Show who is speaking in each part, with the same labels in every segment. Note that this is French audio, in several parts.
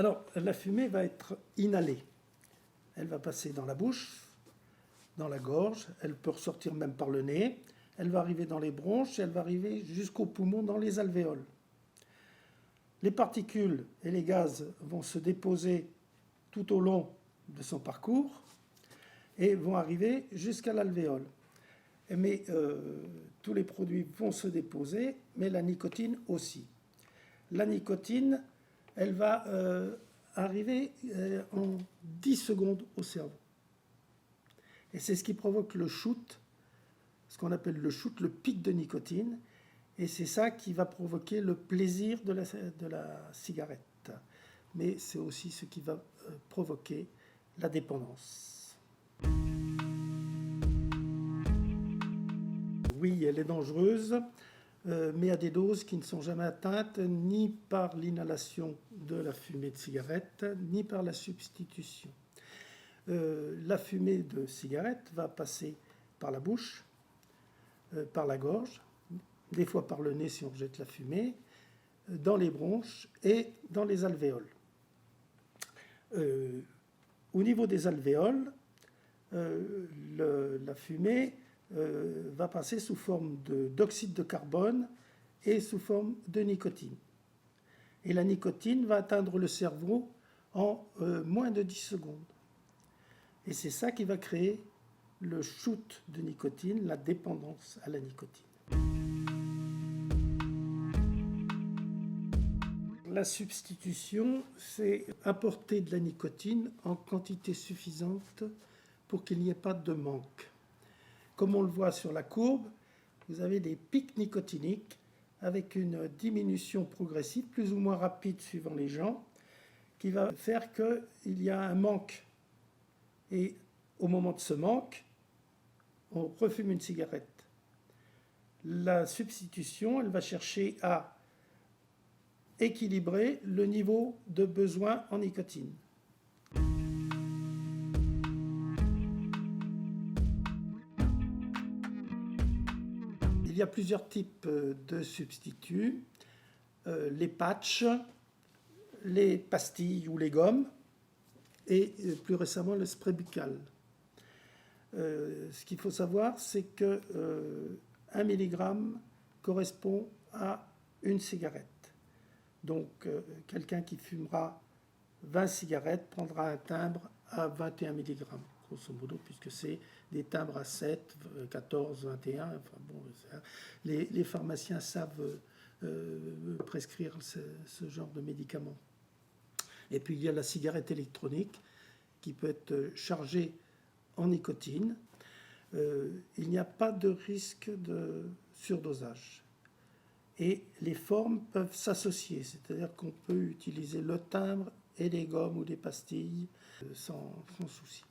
Speaker 1: Alors, la fumée va être inhalée. Elle va passer dans la bouche, dans la gorge, elle peut ressortir même par le nez, elle va arriver dans les bronches, elle va arriver jusqu'aux poumons, dans les alvéoles. Les particules et les gaz vont se déposer tout au long de son parcours et vont arriver jusqu'à l'alvéole. Mais tous les produits vont se déposer, mais la nicotine aussi. La nicotine, elle va arriver en 10 secondes au cerveau. Et c'est ce qui provoque le shoot, ce qu'on appelle le shoot, le pic de nicotine. Et c'est ça qui va provoquer le plaisir de la cigarette. Mais c'est aussi ce qui va provoquer la dépendance. Oui, elle est dangereuse, mais à des doses qui ne sont jamais atteintes ni par l'inhalation de la fumée de cigarette, ni par la substitution. La fumée de cigarette va passer par la bouche, par la gorge, des fois par le nez si on rejette la fumée, dans les bronches et dans les alvéoles. Au niveau des alvéoles, la fumée va passer sous forme d'oxyde de carbone et sous forme de nicotine. Et la nicotine va atteindre le cerveau en moins de 10 secondes. Et c'est ça qui va créer le shoot de nicotine, la dépendance à la nicotine. La substitution, c'est apporter de la nicotine en quantité suffisante pour qu'il n'y ait pas de manque. Comme on le voit sur la courbe, vous avez des pics nicotiniques avec une diminution progressive, plus ou moins rapide suivant les gens, qui va faire qu'il y a un manque. Et au moment de ce manque, on refume une cigarette. La substitution, elle va chercher à équilibrer le niveau de besoin en nicotine. Il y a plusieurs types de substituts. Les patchs, les pastilles ou les gommes, et plus récemment le spray buccal. Ce qu'il faut savoir, c'est que 1 mg correspond à une cigarette. Donc quelqu'un qui fumera 20 cigarettes prendra un timbre à 21 mg, grosso modo, puisque c'est des timbres à 7, 14, 21. Enfin, bon, les pharmaciens savent prescrire ce genre de médicaments. Et puis il y a la cigarette électronique qui peut être chargée en nicotine. Il n'y a pas de risque de surdosage. Et les formes peuvent s'associer, c'est-à-dire qu'on peut utiliser le timbre et les gommes ou des pastilles sans souci.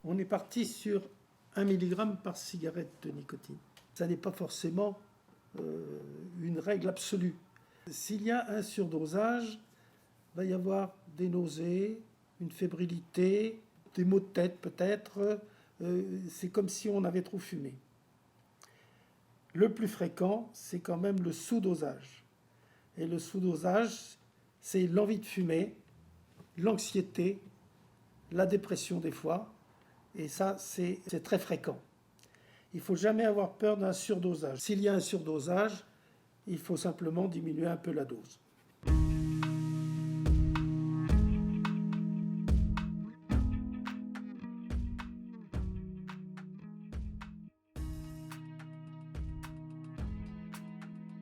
Speaker 1: On est parti sur 1 mg par cigarette de nicotine. Ça n'est pas forcément une règle absolue. S'il y a un surdosage, il va y avoir des nausées, une fébrilité, des maux de tête peut-être. C'est comme si on avait trop fumé. Le plus fréquent, c'est quand même le sous-dosage. Et le sous-dosage, c'est l'envie de fumer, l'anxiété, la dépression des fois. Et ça, c'est très fréquent. Il ne faut jamais avoir peur d'un surdosage. S'il y a un surdosage, il faut simplement diminuer un peu la dose.